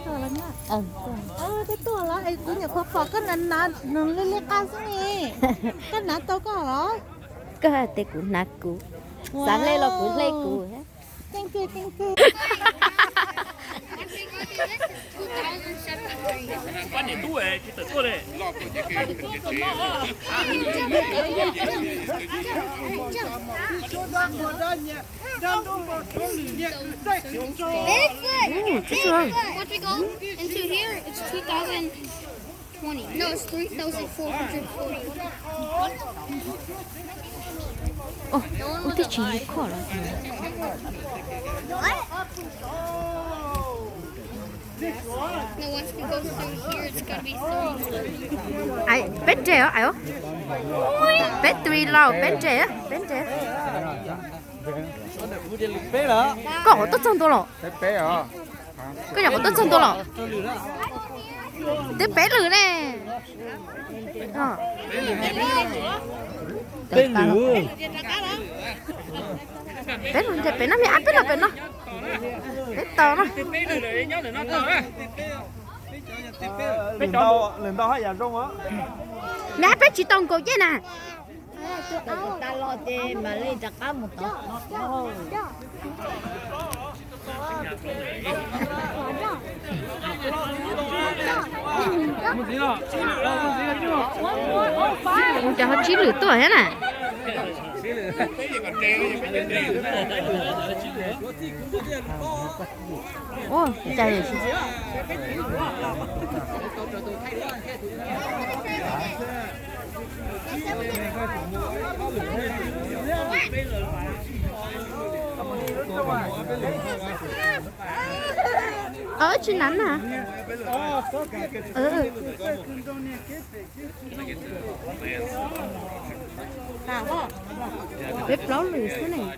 ตัวแล้วเนี่ยได้ตัวแล้วไอ้กูเนี่ยพอก็นานๆนึงเล็กๆกันสิก็นัดตัวก็เหรอ ก็แต่กูนักกูสั่งเลยเรากูเลยกู thank you thank you Quan điểm tu ấy, thì tự tu đấy. Once we go into here, it's 2020. No, it's 3,440. Ồ, cái gì khó lắm. No, once we go through here, it's gonna be 30. Ai, bên trẻ á, ai ó? Bên tùy lâu, bên trẻ. Có tốt chân tôi lọ. Cái nhà có tốt chân tôi lọ. Tiếp bé lử nè. Bé lử. Bé nó mẹ ăn biết là bé nó. Bé to nó. Lần đầu hay là rong á? Mẹ bé chỉ tông cô chứ nè. ta lo chê mà lên chặt cá một tớ cho họ chín lửa tuổi hết nè. Ôi, trời ơi. Ở trên nắng hả? Bếp lấu lì thế này.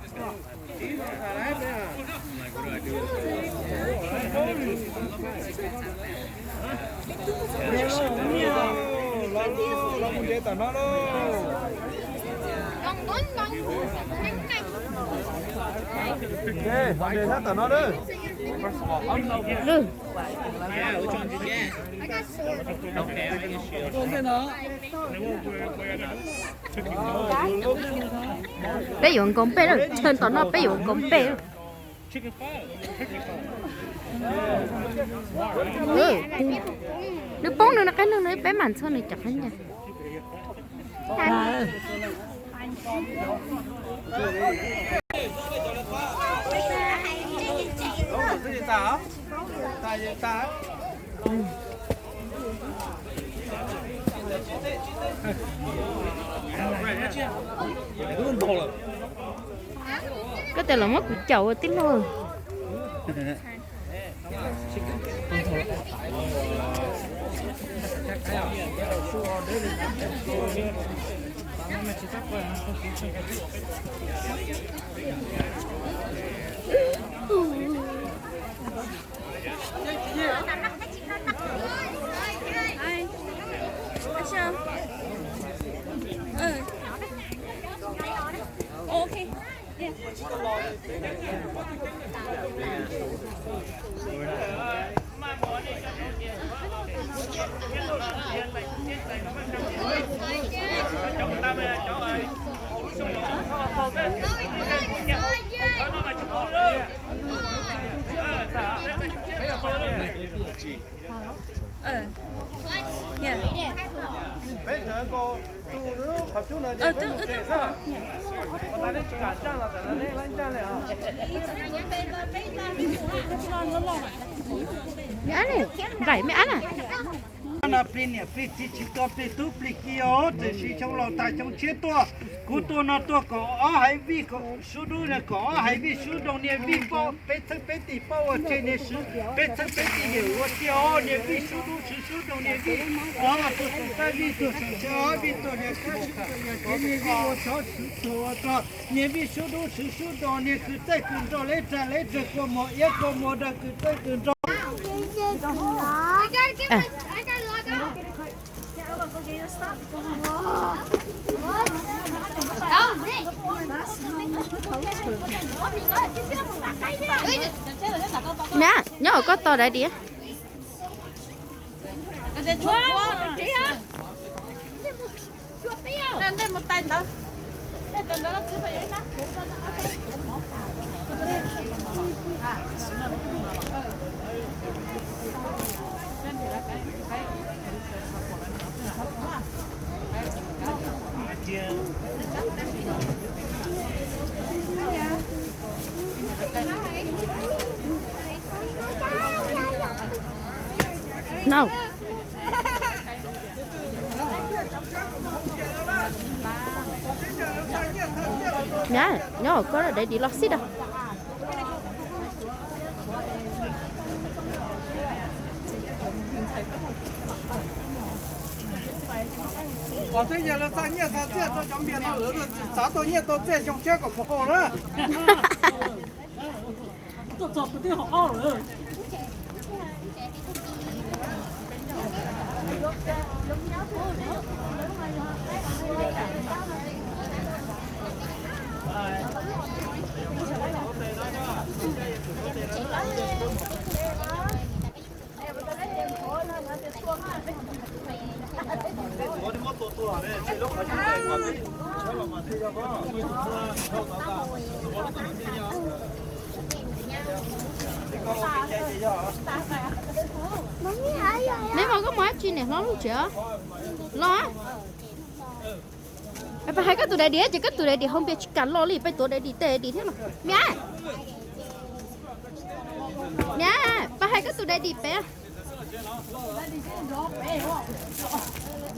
Bé dùng con bé rồi, chân tao nó bé dùng con bé. Nước bóng nữa là cái nước này bé mặn hơn này chặt hết nha. Cái tên là mất của chậu tiếng luôn. Okay. Yeah. Mẹ ăn này, rải mẹ ăn à? Na plinia pliti chito plitu plikio te si trong lò ta trong chế tua cú tua nó tua có hay vi có số đu là có hay vi số đồng niệm vi bao bé thằng bé tỷ bao ở trên này số bé thằng bé tỷ nhiều ở tiêu niệm vi số đu số đồng niệm vi mà tôi ta vi tôi cho vi tôi niệm cái niệm vi ở số số niệm vi số đu số đồng niệm cứ tới cứ cho lấy cho một ít có một đã cứ tới cứ cho Oh, mẹ nhớ có to đấy đi Nên một tay đó. Đây đó cứ phải đó. nào nhá nhớ có ở đây đi lót xít à 我这些了3年，他这都讲别他儿子啥东西都这种结果不好了。都找不定好了。我的我多了嘞，这老快就来我这，车了嘛，这个嘛，我mấy mà có máy chi này nó luôn chưa loไปให้ก็ตัวใดดีจะก็ตัวใดดีห้องเบียร์กันรอรีไปตัวใดดีเตะดีเท่าไหร่เมียไปให้ก็ตัวใดดีไป